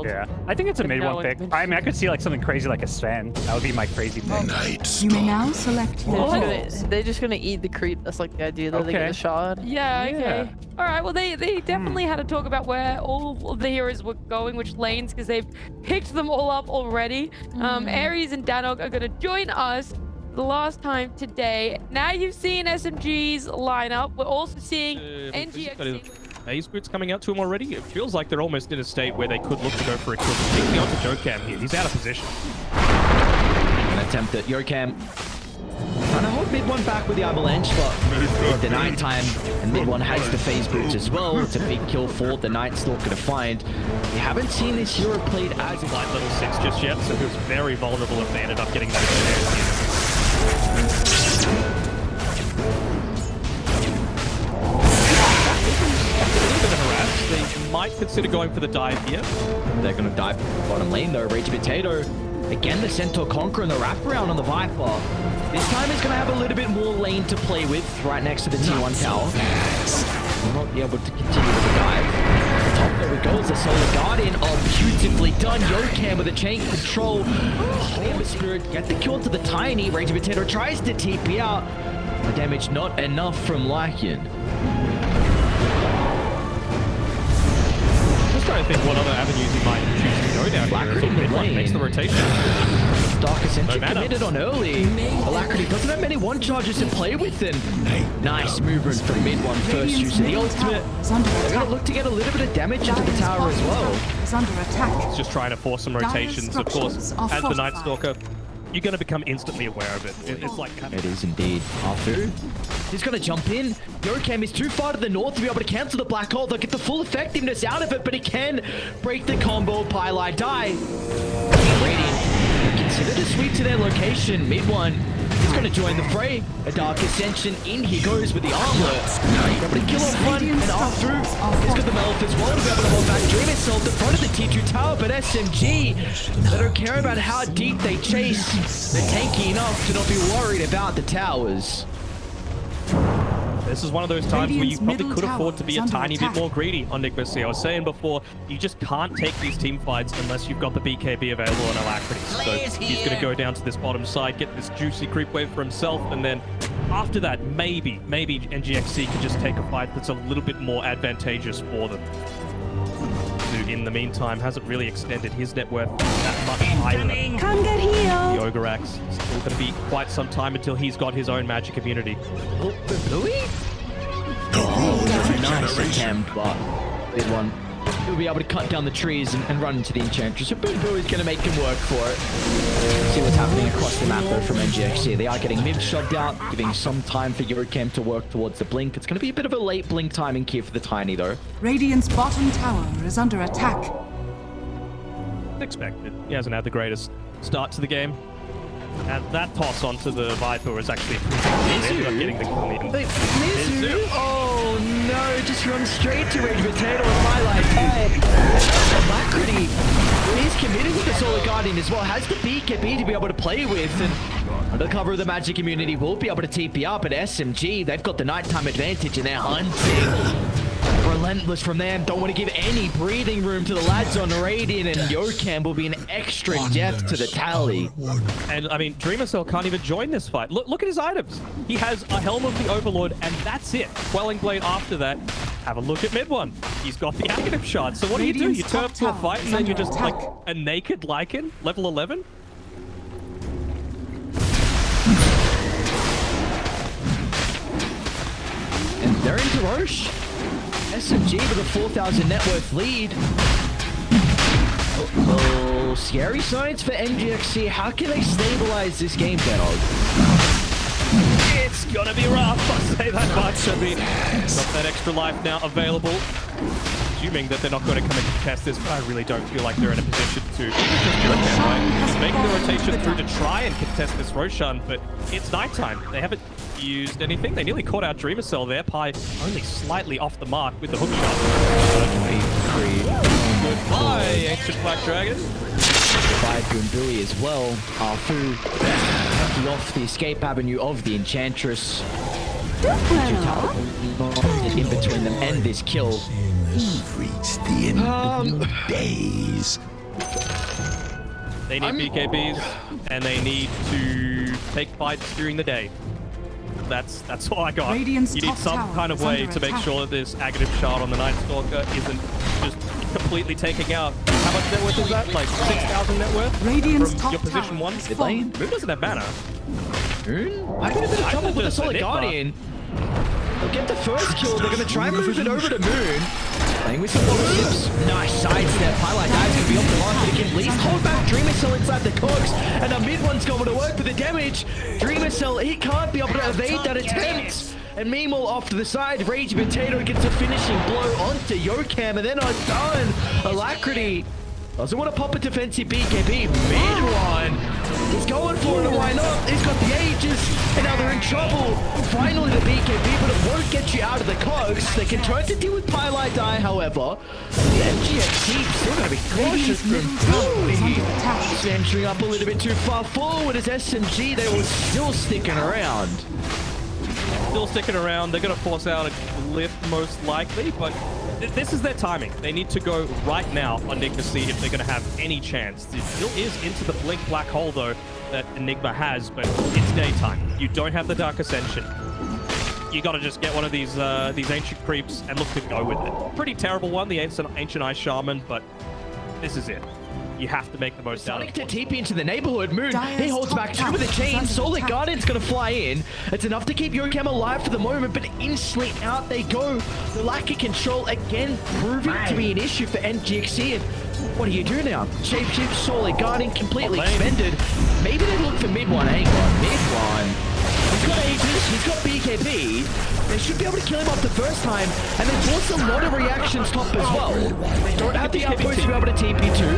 wild. Yeah, I think it's a But mid no, one it's pick. I mean, I could see like something crazy like a Sven. That would be my crazy pick. You may now select your They're just gonna eat the creep. That's like the idea that they get Okay. a shard. Yeah, Yeah. okay. All right, well, they definitely had to talk about where all of the heroes were going, which lanes, because they've picked them all up already. Ares and Danog are going to join us the last time today. Now you've seen SMG's lineup. We're also seeing NGXC. Phase boots coming out to him already. It feels like they're almost in a state where they could look to go for a kill. Particularly onto Jokam here. He's out of position. An attempt at Yokam. Trying to hold MidOne back with the avalanche, but the nighttime, and MidOne has the phase boots as well. It's a big kill for the Nightstalker to find. We haven't seen this hero played as Light level 6 just yet, so he was very vulnerable if they ended up getting those shares. A little bit of harass. They might consider going for the dive here. They're going to dive bottom lane though. Rage Potato. Again, the Centaur Conqueror and the wraparound on the Viper. This time he's going to have a little bit more lane to play with right next to the T1 tower. Will not be able to continue with the dive. On top there we go is the Solar Guardian. Oh, beautifully done. Yokam with a chain control. Hammer Spirit get the kill to the Tiny. Rage Potato tries to TP out. The damage not enough from Lycan. Just trying to think what other avenues he might choose to go down Alacrity here. mid lane. Makes the rotation. Dark Ascension No matter. committed on early. Alacrity doesn't have many one charges to play with, and nice movement from MidOne first use of the ultimate. They're going to look to get a little bit of damage into the tower as well. is under attack. It's just trying to force some rotations. Of course, as the Nightstalker, you're going to become instantly aware of it. It's like... It is indeed. Arfu. He's going to jump in. Yokam is too far to the north to be able to cancel the black hole. They'll get the full effectiveness out of it, but he can break the combo. Pylai die. Radiant consider to sweep to their location. MidOne is going to join the fray. A Dark Ascension in he goes with the armlet. Able to kill off one, and Arfu has got the Melith as well to be able to hold back Dream itself in front of the T2 tower, but SMG, they don't care about how deep they chase. They're tanky enough to not be worried about the towers. This is one of those times where you Radiant's probably middle could tower afford to be is a under tiny attack. bit more greedy on Nick Messi. I was saying before, you just can't take these team fights unless you've got the BKB available on Alacrity. So he's going to go down to this bottom side, get this juicy creep wave for himself, and then after that, maybe NGXC can just take a fight that's a little bit more advantageous for them. Who, in the meantime, hasn't really extended his net worth that much either. Come get healed. The Ogreax still going to be quite some time until he's got his own magic immunity. Oh, Bluey? Nice attempt, but MidOne. He'll be able to cut down the trees and run into the Enchantress. So Boom Boo is going to make him work for it. See what's happening across the map though from NGXC. They are getting mid shoved out, giving some time for Yokam to work towards the blink. It's going to be a bit of a late blink timing here for the Tiny though. Radiant's bottom tower is under attack. Expected. He hasn't had the greatest start to the game. And that toss onto the Viper was actually they ended up getting the kill in the end. Mizu? Oh no, just run straight to Rage Potato and highlight. Alacrity is committed with the Solar Guardian as well. Has the BKB to be able to play with. And under the cover of the magic immunity, will be able to TP up at SMG. They've got the nighttime advantage and they're hunting. Relentless from them. Don't want to give any breathing room to the lads on Radiant, and Yokam will be an extra death to the tally. And I mean, Dreamercell can't even join this fight. Look at his items. He has a Helm of the Overlord, and that's it. Quelling Blade after that. Have a look at MidOne. He's got the active shot. So what do? You turn up to a fight, and then you're just like a naked Lycan, level 11? And they're into Roche. SMG with a 4,000 net worth lead. Oh, scary signs for NGXC. How can they stabilize this game, Denog? It's gonna be rough, I'll say that much. I mean, got that extra life now available. Assuming that they're not going to come and contest this, but I really don't feel like they're in a position to. He's making the rotation through to try and contest this Roshan, but it's nighttime. They haven't used anything. They nearly caught out Dreamercell there. Pi only slightly off the mark with the hook shot. Goodbye, Ancient Black Dragon. By Goombui as well. Arfu empty off the escape avenue of the Enchantress. In between them and this kill. We've reached the end of your days. They need BKBs, and they need to take fights during the day. That's all I got. Radiant's You need top some tower kind of is way under to make attack. sure that this aggressive shard on the Nightstalker isn't just completely taking out. How much net worth is that? Like 6,000 net worth Radiant's from top your position tower 1? is Mid fallen. lane. Moon doesn't have mana. I'm in a bit of trouble with the just Solid Enigma. Guardian. They'll get the first kill. They're going to try and move it over to Moon. Playing with some tips. Nice sidestep. Highlight Dive's going to be off the line, but he can at least hold back Dreamer Cell inside the cogs. And the mid one's going to work with the damage. Dreamer Cell, he can't be able to evade that attempt. And meanwhile, off to the side, Rage Potato gets a finishing blow onto Yokam, and they're not done. Alacrity doesn't want to pop a defensive BKB. MidOne, he's going for it, and why not? He's got the ages, and now they're in trouble. Finally, the BKB, but it won't get you out of the cogs. They can try to deal with Pylite Die, however. The MGXC still going to be cautious Radiant's from middle tower is under attack. venturing up a little bit too far forward as SMG. They were still sticking around. Still sticking around. They're going to force out a glyph most likely, but this is their timing. They need to go right now on Enigma Seed if they're going to have any chance. It still is into the blink black hole though that Enigma has, but it's daytime. You don't have the Dark Ascension. You got to just get one of these ancient creeps and look to go with it. Pretty terrible one, the ancient Ice Shaman, but this is it. You have to make the most out of Starting it. to TP into the neighborhood. Moon, Dire's he holds top back two tower with the is chain. under Solid attack. Guardian's going to fly in. It's enough to keep Yokam alive for the moment, but instantly out they go. The lack of control again proving to be an issue for NGXC. And what do you do now? Shapeshift, Solid Guardian completely expended. Maybe they look for MidOne. Hang on, MidOne. He's got ages, he's got BKB. They should be able to kill him off the first time, and they force a lot of reactions top as well. They don't have the outpost to be able to TP to.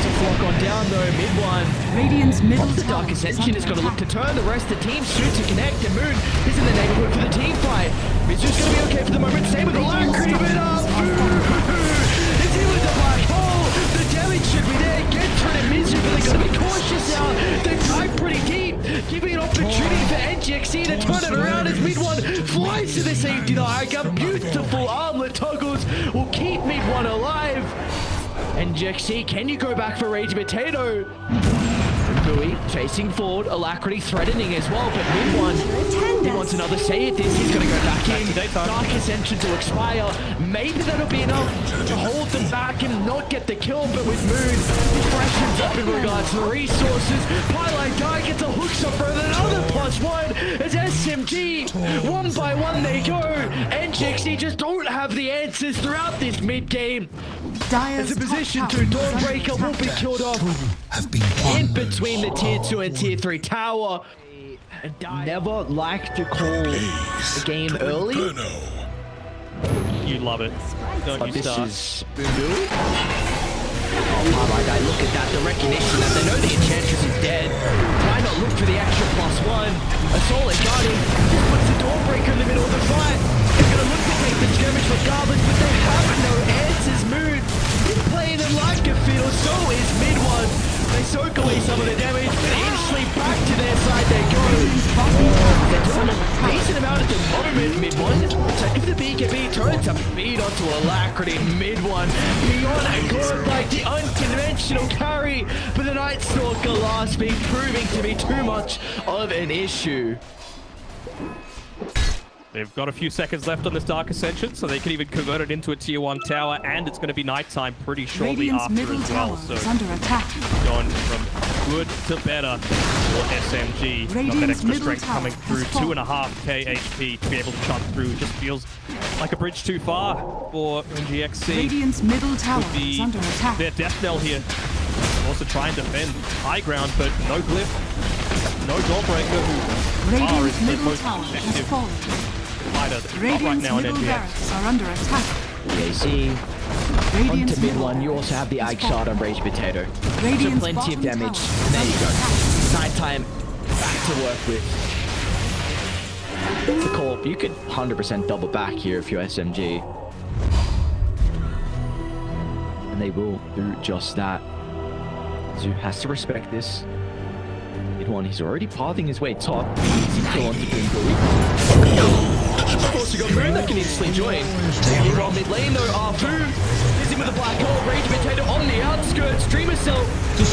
To flock on down though, MidOne. Radiant's middle The tower Dark is Ascension under is going to look attack. to turn the rest of the team soon to connect, and Moon is in the neighborhood for the team fight. Mizu's going to be okay for the moment. Same with Alacrity, but it's in with the black hole. The damage should be there. Gets rid of Mizu, but they're going to be cautious now. They dive pretty deep, giving an opportunity for NGXC to turn it around as MidOne flies to the safety. The Hika, beautiful armlet toggles will keep MidOne alive. NGXC, can you go back for Rage Potato? Bowie chasing forward, Alacrity threatening as well, but MidOne, he wants another say at this. He's going to go back in. Dark Ascension to expire. Maybe that'll be enough to hold them back and not get the kill, but with Moon, he freshens up in regards to the resources. Pylite Guy gets a hook shot for another +1 as SMG. One by one they go. NGXC just don't have the answers throughout this mid-game. Dire's As a top position tower to is Dawnbreaker under will be attack. killed off have been in won. between the tier 2 and tier 3 tower. Never like to call a game early, You love it. Don't but you this start. is Boondoe. Oh my god, look at that, the recognition that they know the Enchantress is dead. Why not look for the extra +1? A Solid Guardian just puts the Dawnbreaker in the middle of the fight. They're gonna look to take the skirmish regardless, but they have no answers. Moon is playing them like a fiddle, so is MidOne. They soak away some of the damage, but instantly back to their side they go. They're doing a decent amount at the moment, MidOne. Check if the BKB turns a beat onto Alacrity. MidOne beyond a good like the unconventional carry, but the Nightstalker last week proving to be too much of an issue. They've got a few seconds left on this Dark Ascension, so they can even convert it into a tier 1 tower, and it's going to be nighttime pretty shortly Radiant's after middle as well. tower So is under attack. going from good to better for SMG. Got that Radiant's extra middle strength tower coming has through, fallen. 2.5k HP to be able to chunk through. It just feels like a bridge too far for NGXC. Radiant's middle tower Could be is under attack. their death knell here. Also try and defend high ground, but no glyph, no Dawnbreaker, who Radiant's is the middle most tower has effective fallen. fighter that's got right Radiant's now in middle NGX. barracks are under attack. Yeah, see, onto Radiant's middle MidOne, you also have the barracks Ike has shot fallen. on Rage Potato. So Radiant's plenty of bottom damage. tower There you is go. under attack. Nighttime, back to work with. The Corp, you could 100% double back here if you're SMG. And they will do just that. Zoo has to respect this. MidOne, he's already pathing his way top. Easy kill onto Boondoe. Of course, you got Moon that can instantly join. Meanwhile, mid lane though, Arfu is in with a black hole. Rage Potato on the outside. outskirts. Dreamer Cell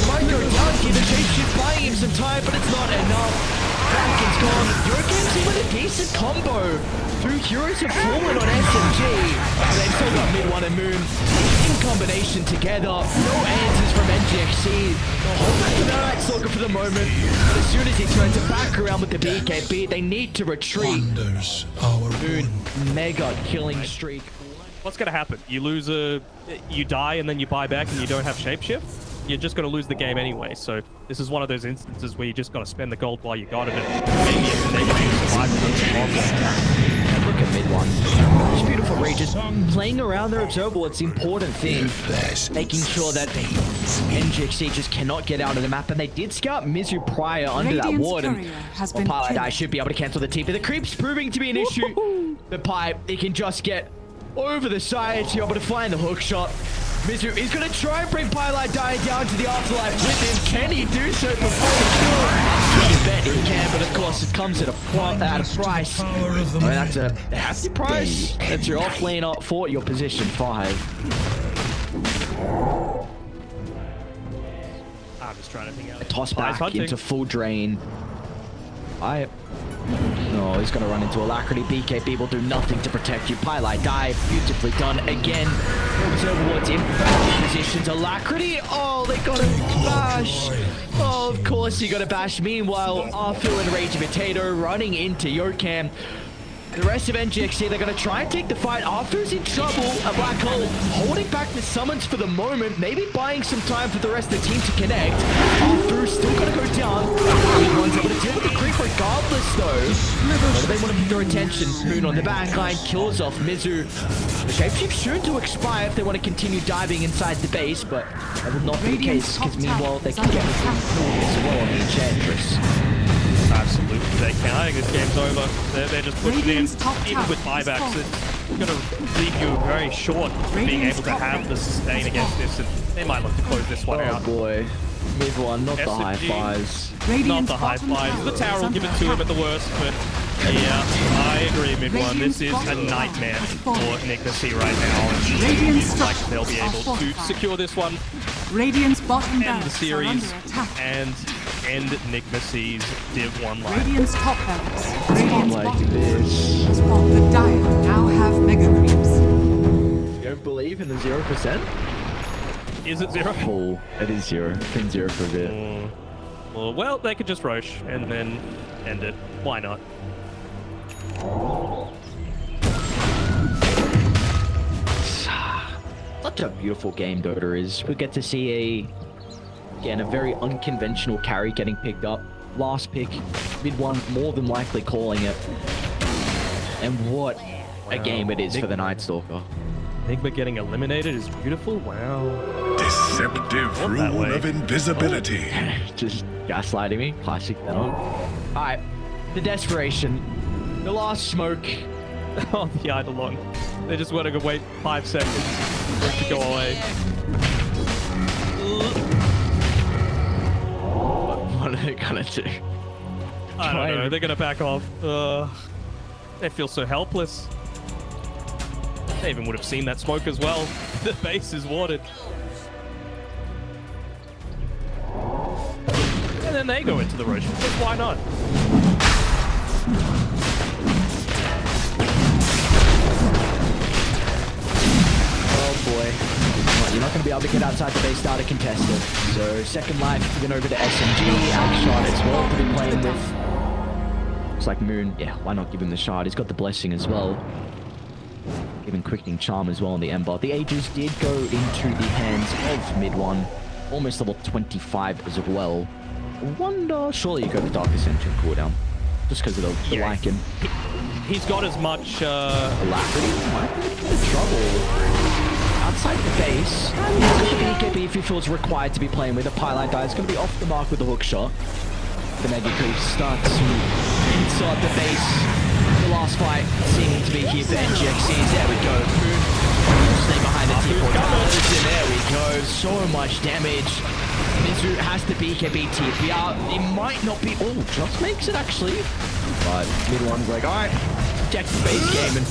might go down here. The shapeshift buying him some time, but it's not enough. Kraken's gone. Eurogame's in with a decent combo. Two heroes have fallen on SMG. And they've still got MidOne and Moon in combination together. No answers from NGXC. They'll hold back to the nightstalker for the moment. But as soon as he turns it back around with the BKB, they need to retreat. Moon, mega killing streak. What's going to happen? You lose you die and then you buy back and you don't have shapeshift? You're just going to lose the game anyway. So this is one of those instances where you just got to spend the gold while you got it. And maybe if the negative survives. Look at MidOne. It's beautiful Regis playing around their observable. It's the important thing. Making sure that NGXC just cannot get out of the map. And they did scout Mizu prior under that ward. And Pilot should be able to cancel the TP. The creep's proving to be an issue. But Pipe, he can just get over the side to be able to find the hook shot. Mizu is going to try and bring Pilot down to the afterlife with him. Can he do so before the kill? You bet he can, but of course it comes at a price. I mean, that's a hefty price. That's your off lane up for your position 5. I'm just trying to think out. A toss back into full drain. No, he's going to run into Alacrity. BKB will do nothing to protect you. Pilot dive. Beautifully done again. Overwatch in perfect positions. Alacrity. Oh, they got a bash. Oh, of course he got a bash. Meanwhile, Arthur and Rage Potato running into Yokam. The rest of NGXC, they're going to try and take the fight. Arthur's in trouble. A Black Hole holding back the summons for the moment. Maybe buying some time for the rest of the team to connect. Arthur's still going to go down. MidOne's able to deal with the creep regardless, though. Whether they want to keep their attention. Moon on the backline kills off Mizu. The shapeshift's soon to expire if they want to continue diving inside the base, but that will not be the case because meanwhile they can get the as well on the Enchantress. Absolutely, they can. I think this game's over. They're just pushing in. Even with buybacks, it's going to leave you very short of being able to have the sustain against this, and they might look to close this one out. Oh boy. MidOne, not the high fives. Not the high fives. The tower will give it to him at the worst, but yeah, I agree, MidOne. This is a nightmare for Nigmasy right now, and it looks like they'll be able to secure this one, end the series, and end Nigmasy's Div 1 line. Radiant's top barracks. Radiant's Like bottom this. barracks. The Dire now have mega creeps. You don't believe in the 0%? Is it 0? Oh, it is 0. It's been 0 for a bit. Well, they could just Roche and then end it. Why not? Such a beautiful game Dota is. We get to see a very unconventional carry getting picked up. Last pick, MidOne more than likely calling it. And what a game it is for the Nightstalker. Enigma getting eliminated is beautiful. Wow. Deceptive rule of invisibility. Just gaslighting me. Classic that on. Alright. The desperation. The last smoke. On the Eidolon. They just want to wait 5 seconds for it to go away. What are they gonna do? I don't know. They're gonna back off. They feel so helpless. They even would have seen that smoke as well. The base is warded. And then they go into the Roche. Because why not? Oh boy. You're not going to be able to get outside the base data contested. So second life, moving over to SMG. Shot as well to be playing with. Looks like Moon. Yeah, why not give him the shard? He's got the blessing as well. Given quickening charm as well on the Ember. The Aegis did go into the hands of MidOne. Almost level 25 as well. Wonder, surely you go for Dark Ascension cooldown. Just because of the Lycan. He's got as much Alacrity might be in trouble. Outside the base, he's got the BKB if he feels required to be playing with. A Pilot die is going to be off the mark with the hook shot. The Mega Creep starts inside the base. The last fight seeming to be here for NGXC. There we go. Stay behind the T4. And there we go. So much damage. Mizu has the BKB TP out. It might not be. Oh, just makes it actually. But MidOne's like, alright, protect the base game. And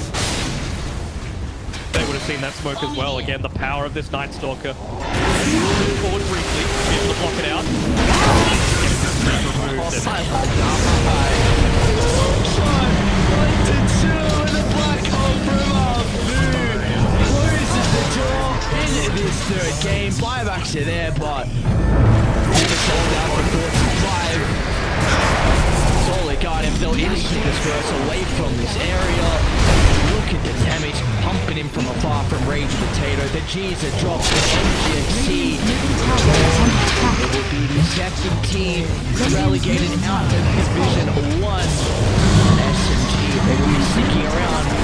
they would have seen that smoke as well. Again, the power of this Nightstalker. Move forward briefly, be able to block it out. Third game, buybacks are there, but sold out for 45. That's all they got him. They'll instant disperse away from this area. Look at the damage, pumping him from afar from Rage Potato. The G's are dropped to MGC. It will be the second team relegated out of Division 1. SMG, they will be sticking around